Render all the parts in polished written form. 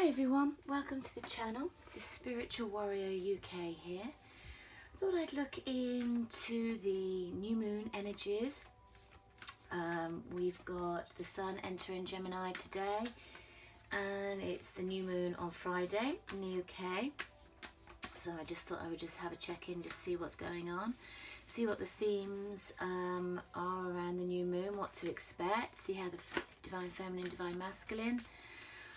Hi everyone, welcome to the channel. This is Spiritual Warrior UK here. Thought I'd look into the new moon energies. We've got the sun entering Gemini today, and it's the new moon on Friday in the UK. So I just thought I would just have a check-in, just see what's going on, see what the themes are around the new moon, what to expect, see how the Divine Feminine, Divine Masculine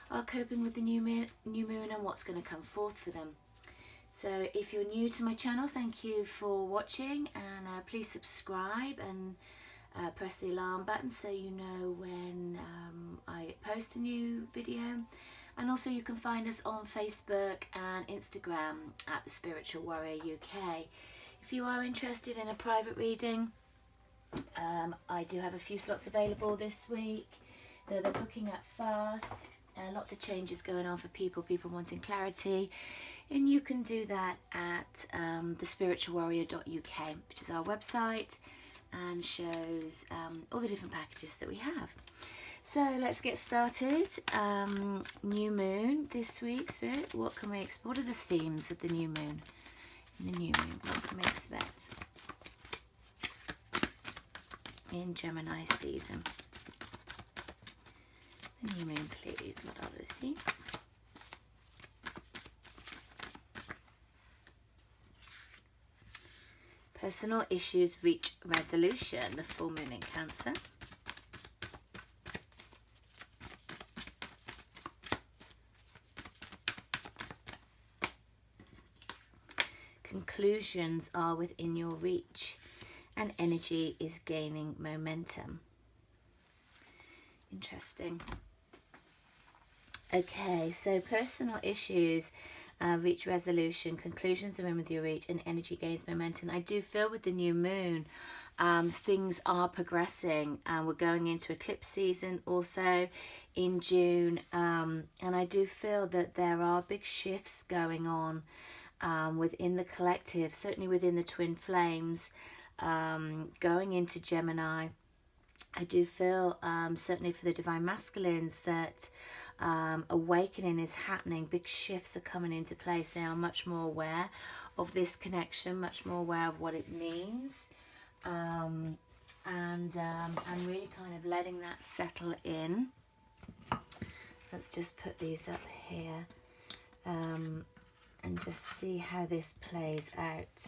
are coping with the new moon and what's going to come forth for them. So if you're new to my channel, thank you for watching, and please subscribe and press the alarm button so you know when I post a new video. And also you can find us on Facebook and Instagram at the Spiritual Warrior UK. If you are interested in a private reading, I do have a few slots available this week. They're booking up fast. Lots of changes going on for people wanting clarity, and you can do that at thespiritualwarrior.uk, which is our website and shows all the different packages that we have. So let's get started. New moon this week, Spirit, what can we expect? What are the themes of the new moon? In the new moon, what can we expect in Gemini season? The new moon, please. What are the themes? Personal issues reach resolution. The full moon in Cancer. Conclusions are within your reach, and energy is gaining momentum. Interesting. Okay, so personal issues reach resolution, conclusions are in with your reach, and energy gains momentum. I do feel with the new moon, things are progressing, and we're going into eclipse season also in June, and I do feel that there are big shifts going on within the collective, certainly within the twin flames, going into Gemini. I do feel, certainly for the Divine Masculines, that awakening is happening. Big shifts are coming into place. They are much more aware of this connection, much more aware of what it means, and really kind of letting that settle in. Let's just put these up here and just see how this plays out.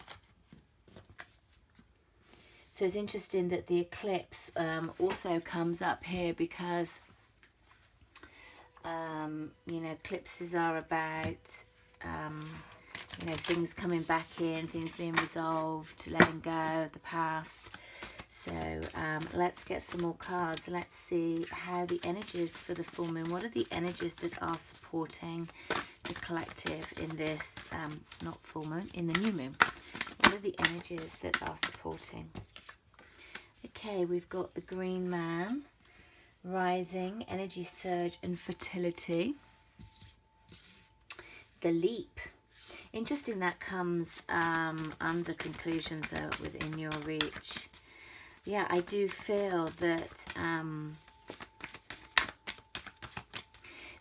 So it's interesting that the eclipse also comes up here because, you know, eclipses are about, you know, things coming back in, things being resolved, letting go of the past. So let's get some more cards. Let's see how the energies for the full moon, what are the energies that are supporting the collective in this, not full moon, in the new moon? What are the energies that are supporting? Okay, we've got the Green Man, rising, energy surge and fertility. The Leap. Interesting, that comes under conclusions within your reach. Yeah, I do feel that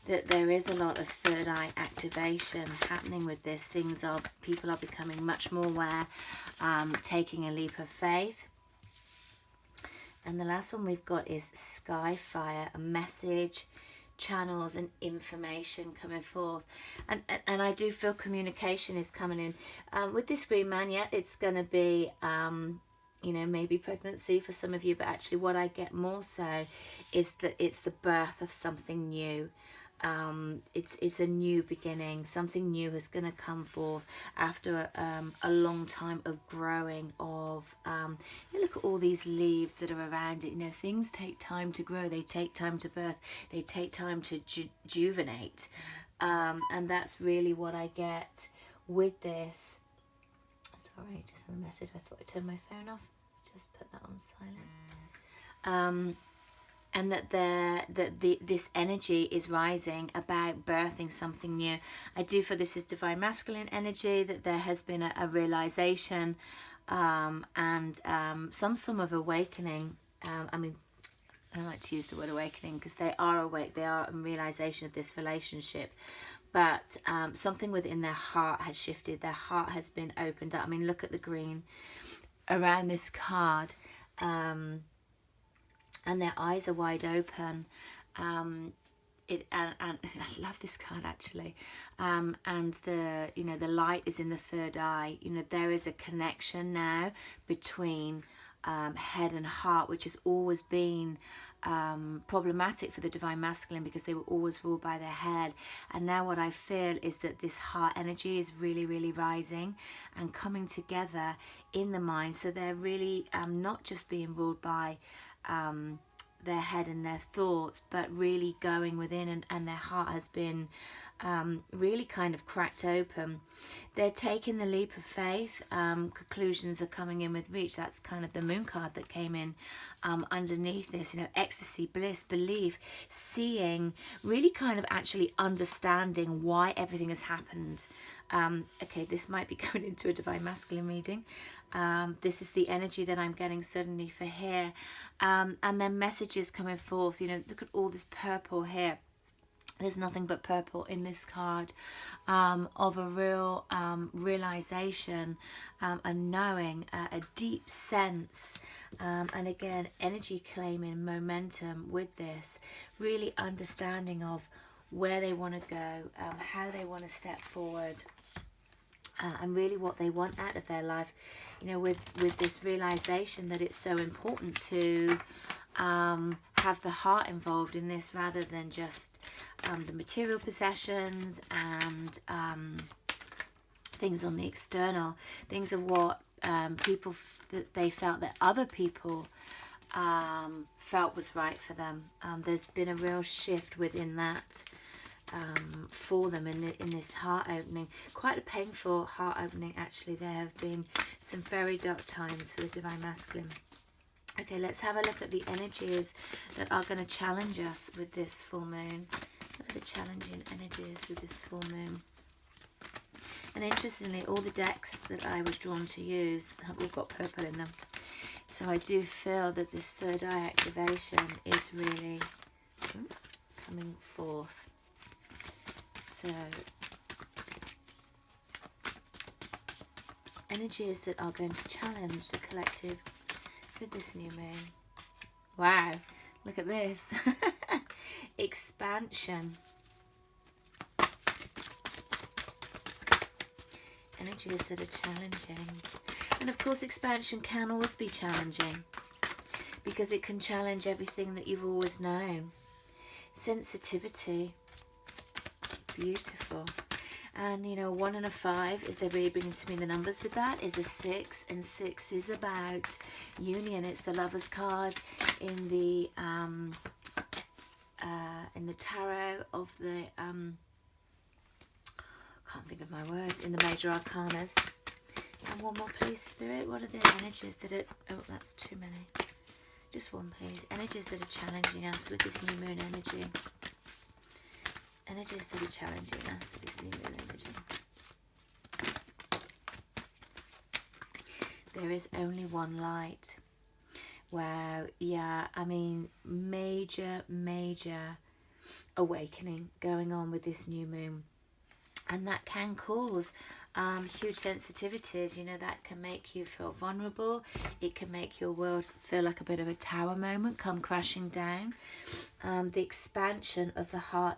that there is a lot of third eye activation happening with this. People are becoming much more aware, taking a leap of faith. And the last one we've got is Skyfire, a message, channels and information coming forth. And I do feel communication is coming in. With this Green Man, yeah, it's going to be, you know, maybe pregnancy for some of you. But actually what I get more so is that it's the birth of something new. It's a new beginning. Something new is going to come forth after a long time of growing. You look at all these leaves that are around it. You know, things take time to grow. They take time to birth. They take time to rejuvenate. And that's really what I get with this. Sorry, just on a message. I thought I turned my phone off. Let's just put that on silent. And that this energy is rising about birthing something new. I do feel this is Divine Masculine energy, that there has been a realization and some sort of awakening. I mean, I like to use the word awakening because they are awake, they are in realization of this relationship. But something within their heart has shifted, their heart has been opened up. I mean, look at the green around this card, and their eyes are wide open. And I love this card actually, and the the light is in the third eye. There is a connection now between head and heart, which has always been problematic for the divine masculine because they were always ruled by their head. And now what I feel is that this heart energy is really rising and coming together in the mind, so they're really not just being ruled by their head and their thoughts, but really going within, and their heart has been really kind of cracked open. They're taking the leap of faith. Conclusions are coming in with reach. That's kind of the moon card that came in underneath this. Ecstasy, bliss, belief, seeing, really kind of actually understanding why everything has happened. Okay, this might be going into a divine masculine reading. This is the energy that I'm getting suddenly for here. And then messages coming forth. Look at all this purple here. There's nothing but purple in this card, of a real realization, a knowing, a deep sense, and again, energy claiming momentum with this, really understanding of where they want to go, how they want to step forward, and really what they want out of their life, with this realization that it's so important to have the heart involved in this rather than just the material possessions and things on the external, things of what people that they felt that other people felt was right for them. There's been a real shift within that for them in this heart opening. Quite a painful heart opening actually. There have been some very dark times for the divine masculine. Okay, let's have a look at the energies that are going to challenge us with this full moon. What are the challenging energies with this full moon? And interestingly, all the decks that I was drawn to use have all got purple in them. So I do feel that this third eye activation is really coming forth. So, energies that are going to challenge the collective with this new moon. Wow, look at this. Expansion. Energies that are challenging. And of course, expansion can always be challenging because it can challenge everything that you've always known. Sensitivity. Beautiful. And 1 and a 5, if they're really bringing to me the numbers with that, is a 6, and 6 is about union. It's the Lover's card in the tarot of the can't think of my words, in the major arcanas. And one more, please, Spirit. What are the energies that are... Oh, that's too many. Just one, please. Energies that are challenging us with this new moon energy. Energies that are challenging us with this new moon energy. There is only one light. Wow, yeah, I mean, major awakening going on with this new moon. And that can cause huge sensitivities. That can make you feel vulnerable. It can make your world feel like a bit of a tower moment come crashing down. The expansion of the heart,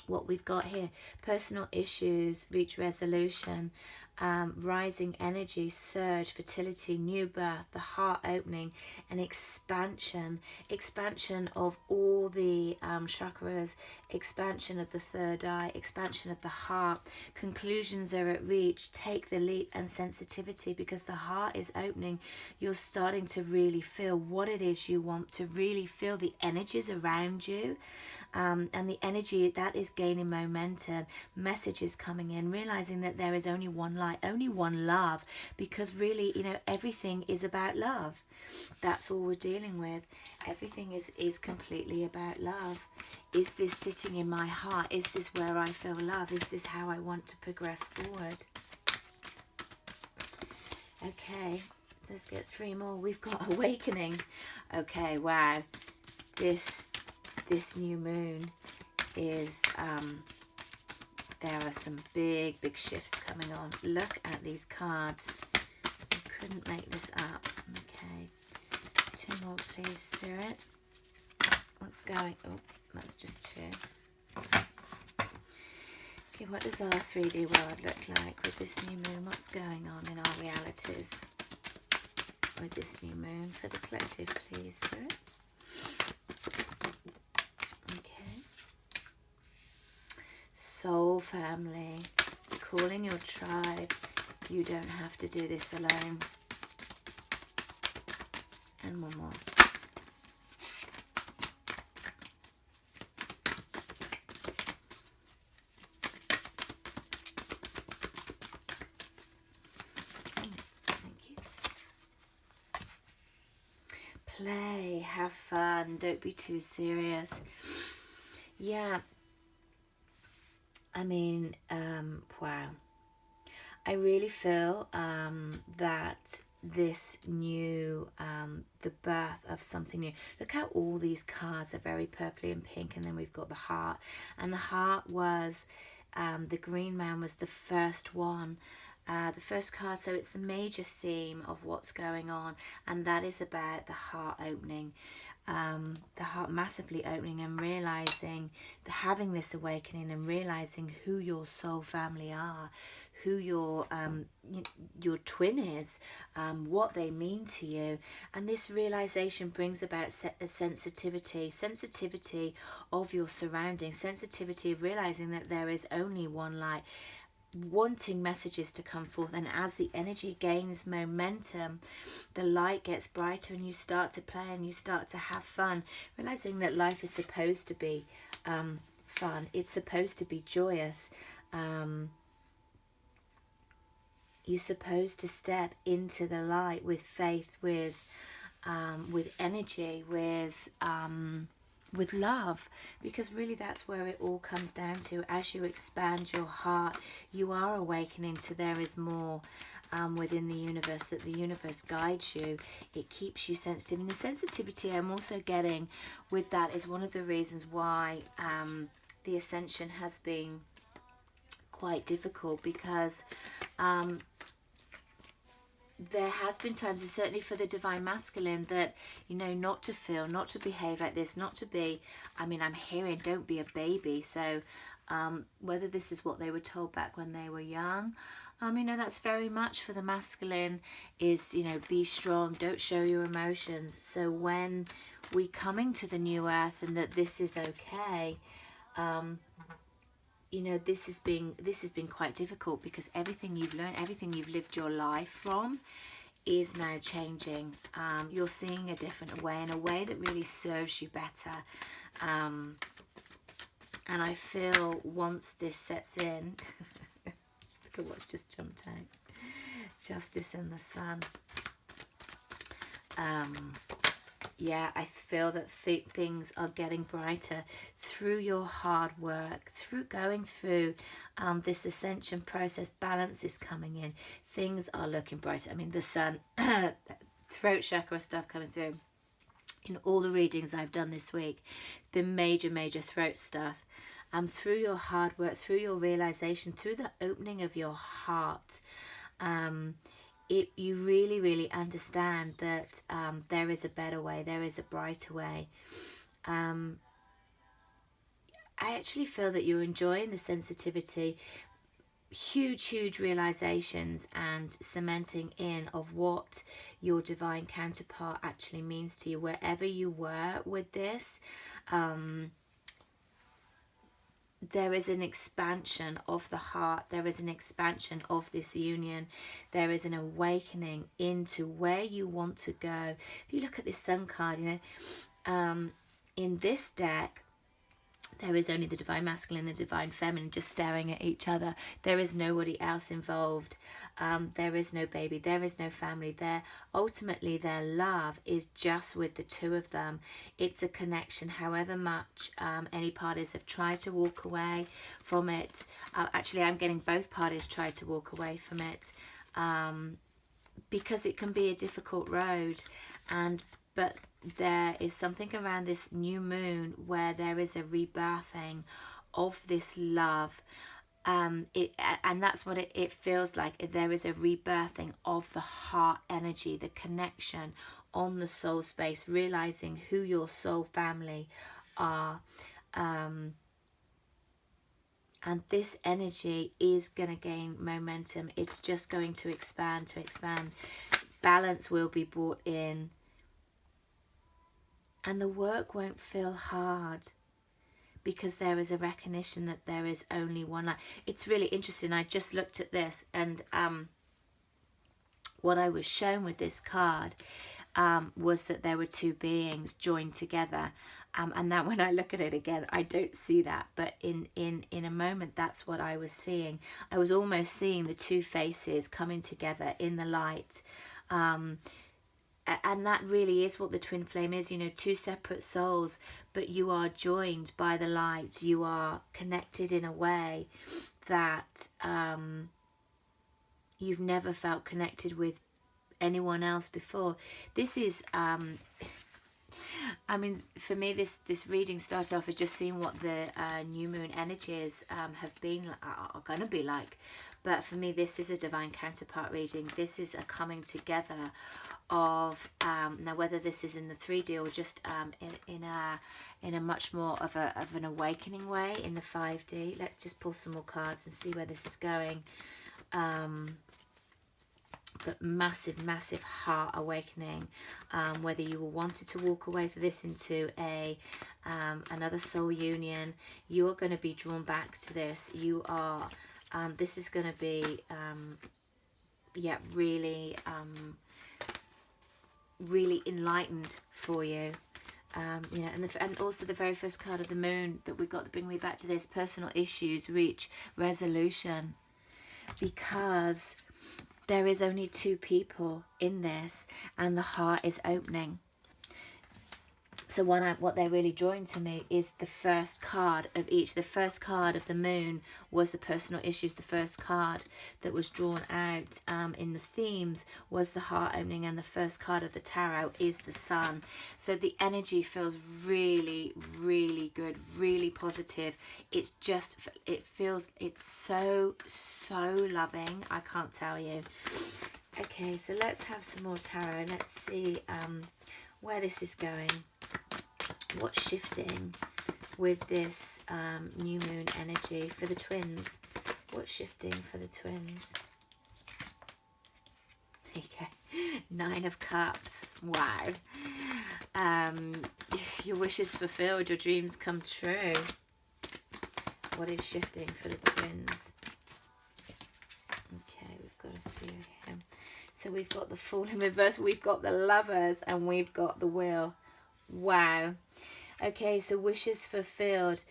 what we've got here, personal issues reach resolution, rising energy, surge, fertility, new birth, the heart opening, and expansion of all the chakras, expansion of the third eye, expansion of the heart. Conclusions are at reach. Take the leap, and sensitivity, because the heart is opening. You're starting to really feel what it is you want to really feel, the energies around you. And the energy that is gaining momentum, messages coming in, realizing that there is only one light, only one love, because really, everything is about love. That's all we're dealing with. Everything is completely about love. Is this sitting in my heart? Is this where I feel love? Is this how I want to progress forward? Okay, let's get 3 more. We've got awakening. Okay, wow. this new moon is, there are some big shifts coming on. Look at these cards. I couldn't make this up. Okay. 2 more, please, Spirit. What's going... Oh, that's just 2. Okay, what does our 3D world look like with this new moon? What's going on in our realities with this new moon for the collective, please, Spirit? Okay. Soul family, calling your tribe. You don't have to do this alone. And one more. Play, have fun, don't be too serious. Yeah, I mean, wow. I really feel that this new, the birth of something new. Look how all these cards are very purpley and pink, and then we've got the heart. And the heart was, the green man was the first one. The first card, so it's the major theme of what's going on, and that is about the heart opening, the heart massively opening, and realizing, having this awakening and realizing who your soul family are, who your twin is, what they mean to you. And this realization brings about a sensitivity of your surroundings, sensitivity of realizing that there is only one light, wanting messages to come forth. And as the energy gains momentum, the light gets brighter, and you start to play and you start to have fun, realizing that life is supposed to be fun, it's supposed to be joyous. You're supposed to step into the light with faith, with energy, with love, because really that's where it all comes down to. As you expand your heart, you are awakening to there is more within the universe, that the universe guides you, it keeps you sensitive. And the sensitivity I'm also getting with that is one of the reasons why the ascension has been quite difficult, because there has been times, and certainly for the divine masculine, that, you know, not to feel, not to behave like this, not to be, I mean, I'm hearing don't be a baby. So whether this is what they were told back when they were young, you know, that's very much for the masculine, is, you know, be strong, don't show your emotions. So when we coming to the new earth, and that this is okay, you know, this has been quite difficult, because everything you've learned, everything you've lived your life from, is now changing. You're seeing a different way, in a way that really serves you better. And I feel once this sets in, look at what's just jumped out. Justice in the sun. Yeah, I feel that things are getting brighter through your hard work, through going through this ascension process. Balance is coming in. Things are looking brighter. I mean, the sun, throat chakra stuff coming through. In all the readings I've done this week, been major throat stuff. Through your hard work, through your realization, through the opening of your heart, you really understand that there is a better way, there is a brighter way. I actually feel that you're enjoying the sensitivity, huge realizations, and cementing in of what your divine counterpart actually means to you. Wherever you were with this, there is an expansion of the heart, there is an expansion of this union, there is an awakening into where you want to go. If you look at this sun card, you know, in this deck, there is only the divine masculine and the divine feminine just staring at each other. There is nobody else involved. There is no baby. There is no family. Ultimately, their love is just with the two of them. It's a connection. However much any parties have tried to walk away from it. Actually, I'm getting both parties try to walk away from it, because it can be a difficult road. And but there is something around this new moon where there is a rebirthing of this love. And that's what it feels like. There is a rebirthing of the heart energy, the connection on the soul space, realizing who your soul family are. And this energy is going to gain momentum. It's just going to expand, balance will be brought in, and the work won't feel hard, because there is a recognition that there is only one light. It's really interesting. I just looked at this, and what I was shown with this card was that there were two beings joined together. And now when I look at it again, I don't see that. But in a moment, that's what I was seeing. I was almost seeing the two faces coming together in the light. And that really is what the twin flame is, you know, two separate souls, but you are joined by the light. You are connected in a way that you've never felt connected with anyone else before. This is, I mean, for me, this reading started off as just seeing what the new moon energies have been, are going to be like. But for me, this is a divine counterpart reading. This is a coming together of now, whether this is in the 3D or just in a much more of an awakening way in the 5D. Let's just pull some more cards and see where this is going. But massive heart awakening, whether you wanted to walk away for this into a another soul union, you are going to be drawn back to this. You are this is going to be yeah, really really enlightened for you. You know, and also the very first card of the moon that we got to bring me back to this: personal issues reach resolution, because there is only two people in this, and the heart is opening. So what they're really drawing to me is the first card of each. The first card of the moon was the personal issues. The first card that was drawn out in the themes was the heart opening, and the first card of the tarot is the sun. So the energy feels really, really good, really positive. It's just, it feels, it's so loving. I can't tell you. Okay, so let's have some more tarot. Let's see where this is going. What's shifting with this new moon energy for the twins? What's shifting for the twins? Okay, 9 of Cups. Wow. Your wishes fulfilled, your dreams come true. What is shifting for the twins? Okay, we've got a few here. So we've got the Fool in reverse, we've got the Lovers, and we've got the Wheel. Wow. Okay, so wishes fulfilled.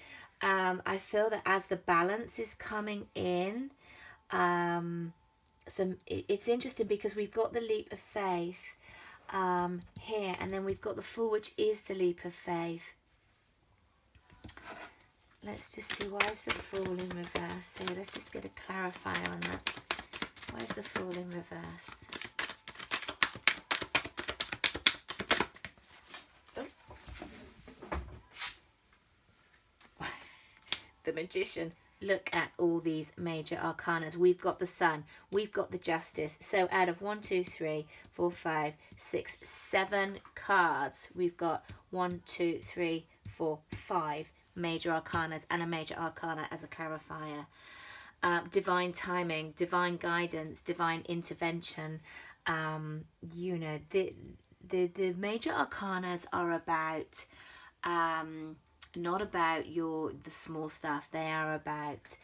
I feel that as the balance is coming in, it's interesting because we've got the leap of faith here, and then we've got the Fool, which is the leap of faith. Let's just see, why is the Fool in reverse? So let's just get a clarifier on that. Why is the Fool in reverse? The Magician. Look at all these major arcanas. We've got the Sun, we've got the Justice. So out of 1, 2, 3, 4, 5, 6, 7 cards, we've got 1, 2, 3, 4, 5 major arcanas, and a major arcana as a clarifier. Divine timing, divine guidance, divine intervention. You know, the major arcanas are about not about the small stuff. They are about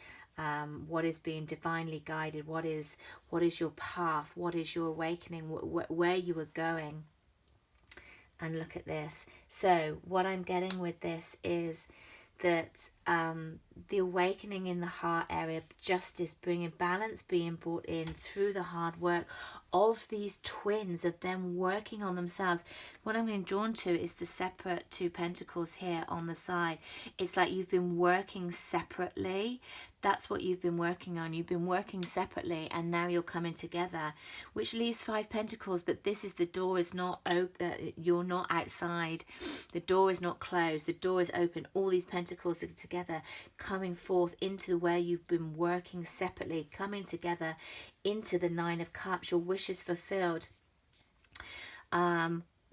what is being divinely guided, what is your path, what is your awakening, where you are going. And look at this. So what I'm getting with this is that the awakening in the heart area, justice, bringing balance being brought in through the hard work of these twins, of them working on themselves. What I'm being drawn to is the separate 2 pentacles here on the side. It's like you've been working separately. That's what you've been working on. You've been working separately, and now you're coming together, which leaves 5 Pentacles. But this is, the door is not open. You're not outside. The door is not closed. The door is open. All these Pentacles are together, coming forth into where you've been working separately, coming together into the 9 of Cups. Your wishes fulfilled.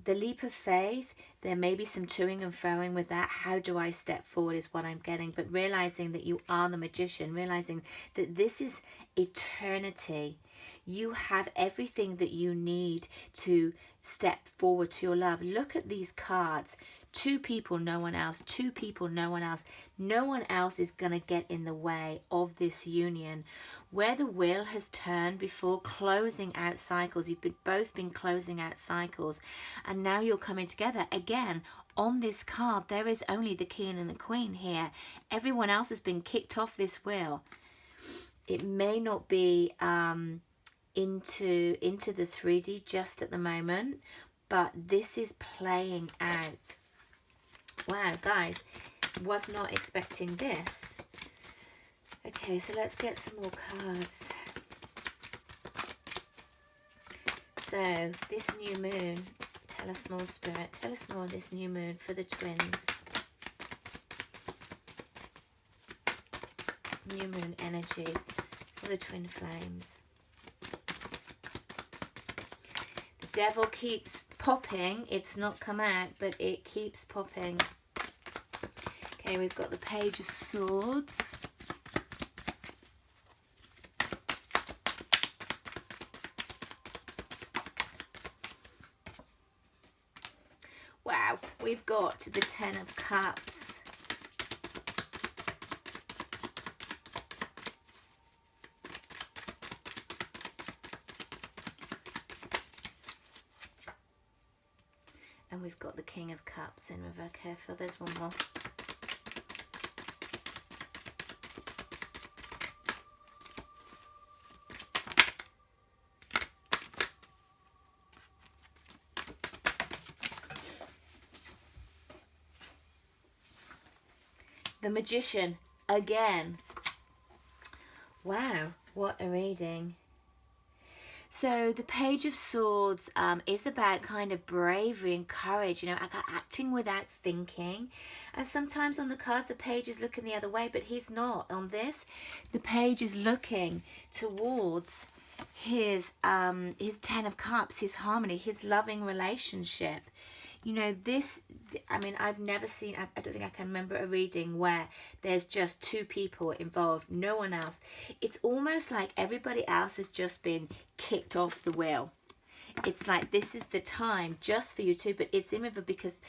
The leap of faith, there may be some toing and froing with that. How do I step forward is what I'm getting. But realizing that you are the magician, realizing that this is eternity. You have everything that you need to step forward to your love. Look at these cards. 2 people, no one else. 2 people, no one else. No one else is going to get in the way of this union. Where the wheel has turned before, closing out cycles. You've both been closing out cycles. And now you're coming together. Again, on this card, there is only the king and the queen here. Everyone else has been kicked off this wheel. It may not be into the 3D just at the moment, but this is playing out. Wow, guys, was not expecting this. Okay, so let's get some more cards. So, this new moon, tell us more, Spirit. Tell us more of this new moon for the twins. New moon energy for the twin flames. The devil keeps popping. It's not come out, but it keeps popping. Okay, we've got the Page of Swords. Wow, we've got the 10 of Cups. And we've got the King of Cups in reverse. Careful, there's one more. The Magician again. Wow, what a reading. So the Page of Swords is about kind of bravery and courage, you know, acting without thinking. And sometimes on the cards, the page is looking the other way, but he's not. On this, the page is looking towards his 10 of Cups, his harmony, his loving relationship. You know, this, I mean, I've never seen, I don't think I can remember a reading where there's just 2 people involved, no one else. It's almost like everybody else has just been kicked off the wheel. It's like this is the time just for you two, but it's in river because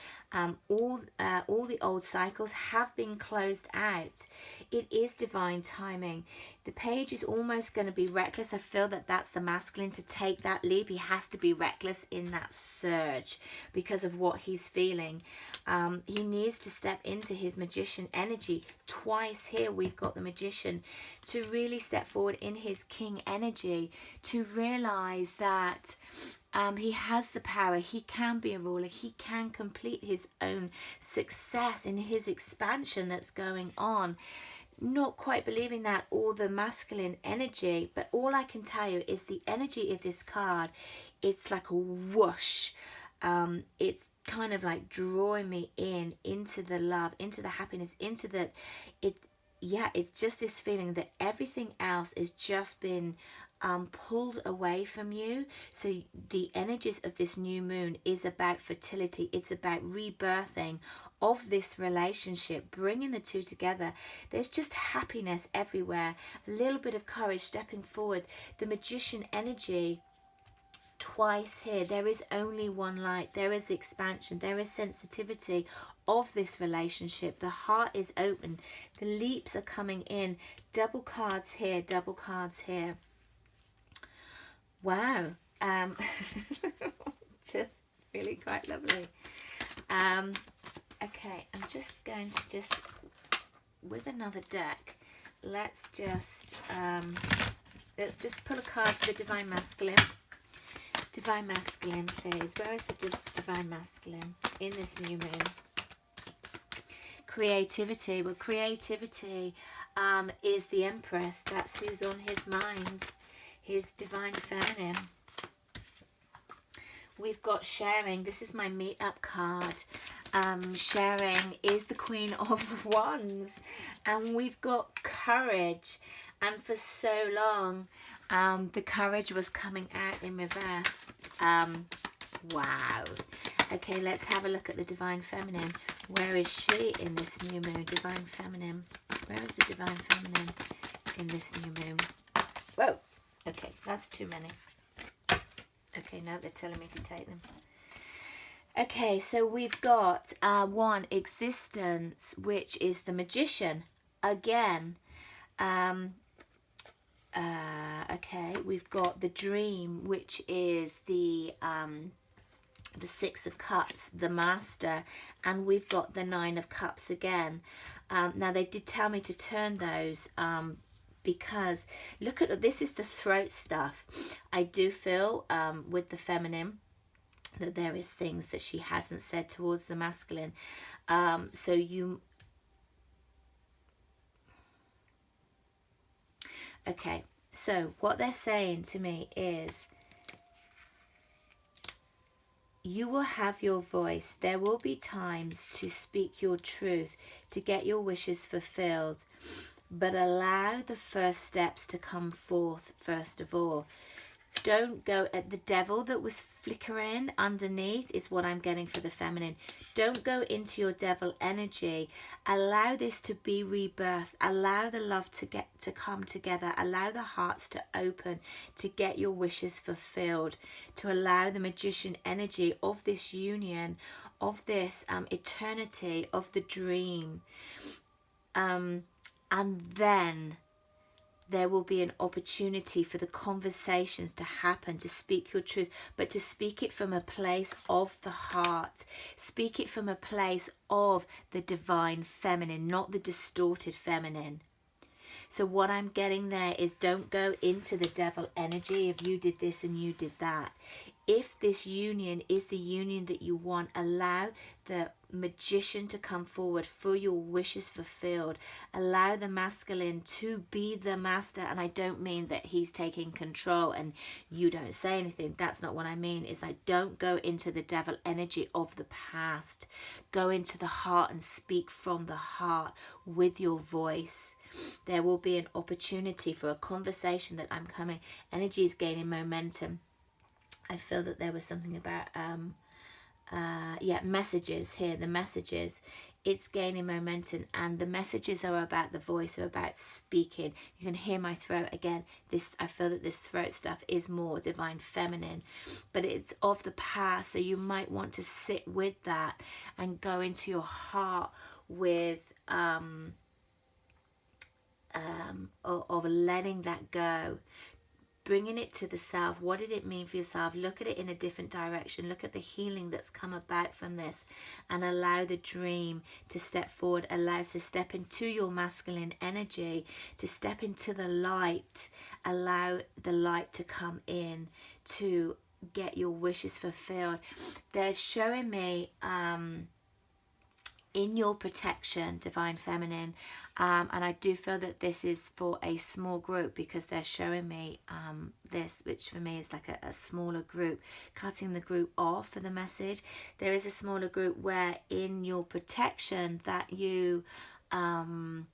all the old cycles have been closed out. It is divine timing. The page is almost going to be reckless. I feel that that's the masculine to take that leap. He has to be reckless in that surge because of what he's feeling. He needs to step into his magician energy. Twice here we've got the magician to really step forward in his king energy, to realize that he has the power. He can be a ruler. He can complete his own success in his expansion that's going on. Not quite believing that, all the masculine energy, but all I can tell you is the energy of this card, it's like a whoosh. It's kind of like drawing me into the love, into the happiness, into the, it's just this feeling that everything else has just been pulled away from you. So the energies of this new moon is about fertility. It's about rebirthing of this relationship, bringing the two together. There's just happiness everywhere, a little bit of courage, stepping forward. The magician energy twice here. There is only one light. There is expansion. There is sensitivity of this relationship. The heart is open. The leaps are coming in. Double cards here, double cards here. Wow. Just really quite lovely. Okay, I'm just going to with another deck, let's just pull a card for the Divine Masculine. Divine Masculine, please. Where is the Divine Masculine in this new moon? Creativity. Well, creativity is the Empress. That's who's on his mind. His divine feminine. We've got sharing. This is my meetup card. Sharing is the Queen of Wands. And we've got courage. And for so long, the courage was coming out in reverse. Wow. Okay, let's have a look at the divine feminine. Where is she in this new moon? Divine feminine. Where is the divine feminine in this new moon? Whoa. Okay, that's too many. Okay, no, they're telling me to take them. Okay, so we've got one, existence, which is the Magician. Again. Okay, we've got the dream, which is the Six of Cups, the Master, and we've got the Nine of Cups again. Now they did tell me to turn those because look at this, is the throat stuff. I do feel with the feminine that there is things that she hasn't said towards the masculine. So you... Okay, so what they're saying to me is you will have your voice. There will be times to speak your truth, to get your wishes fulfilled, but allow the first steps to come forth first of all. Don't go at the devil that was flickering underneath is what I'm getting for the feminine. Don't go into your devil energy. Allow this to be rebirthed. Allow the love to come together. Allow the hearts to open to get your wishes fulfilled. To allow the Magician energy of this union, of this eternity, of the dream. And then there will be an opportunity for the conversations to happen, to speak your truth, but to speak it from a place of the heart. Speak it from a place of the divine feminine, not the distorted feminine. So what I'm getting there is don't go into the devil energy of you did this and you did that. If this union is the union that you want, allow the Magician to come forward for your wishes fulfilled. Allow the masculine to be the master. And I don't mean that he's taking control and you don't say anything. That's not what I mean. Is I don't go into the devil energy of the past. Go into the heart and speak from the heart with your voice. There will be an opportunity for a conversation that I'm coming. Energy is gaining momentum. I feel that there was something about messages here. The messages, it's gaining momentum, and the messages are about the voice, are about speaking. You can hear my throat again. I feel that this throat stuff is more divine feminine, but it's of the past, so you might want to sit with that and go into your heart with of letting that go. Bringing it to the self. What did it mean for yourself? Look at it in a different direction. Look at the healing that's come about from this, and allow the dream to step forward. Allow us to step into your masculine energy, to step into the light. Allow the light to come in to get your wishes fulfilled. They're showing me in your protection, divine feminine, and I do feel that this is for a small group, because they're showing me this, which for me is like a smaller group, cutting the group off for the message. There is a smaller group where in your protection that you can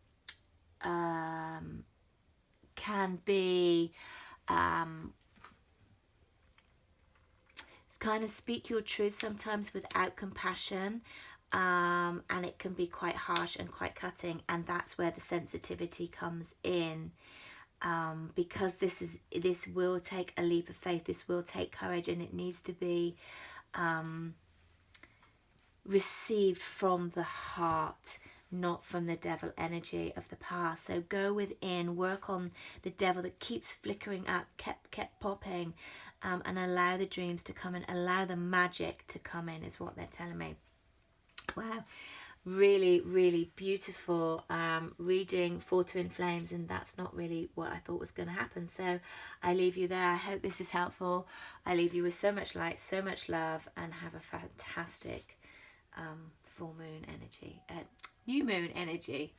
be kind of speak your truth sometimes without compassion. And it can be quite harsh and quite cutting, and that's where the sensitivity comes in, because this will take a leap of faith, this will take courage, and it needs to be received from the heart, not from the devil energy of the past. So go within, work on the devil that keeps flickering up, kept popping, and allow the dreams to come in, allow the magic to come in, is what they're telling me. Wow, really, really beautiful reading for Twin Flames, and that's not really what I thought was going to happen. So I leave you there. I hope this is helpful. I leave you with so much light, so much love, and have a fantastic full moon energy, new moon energy.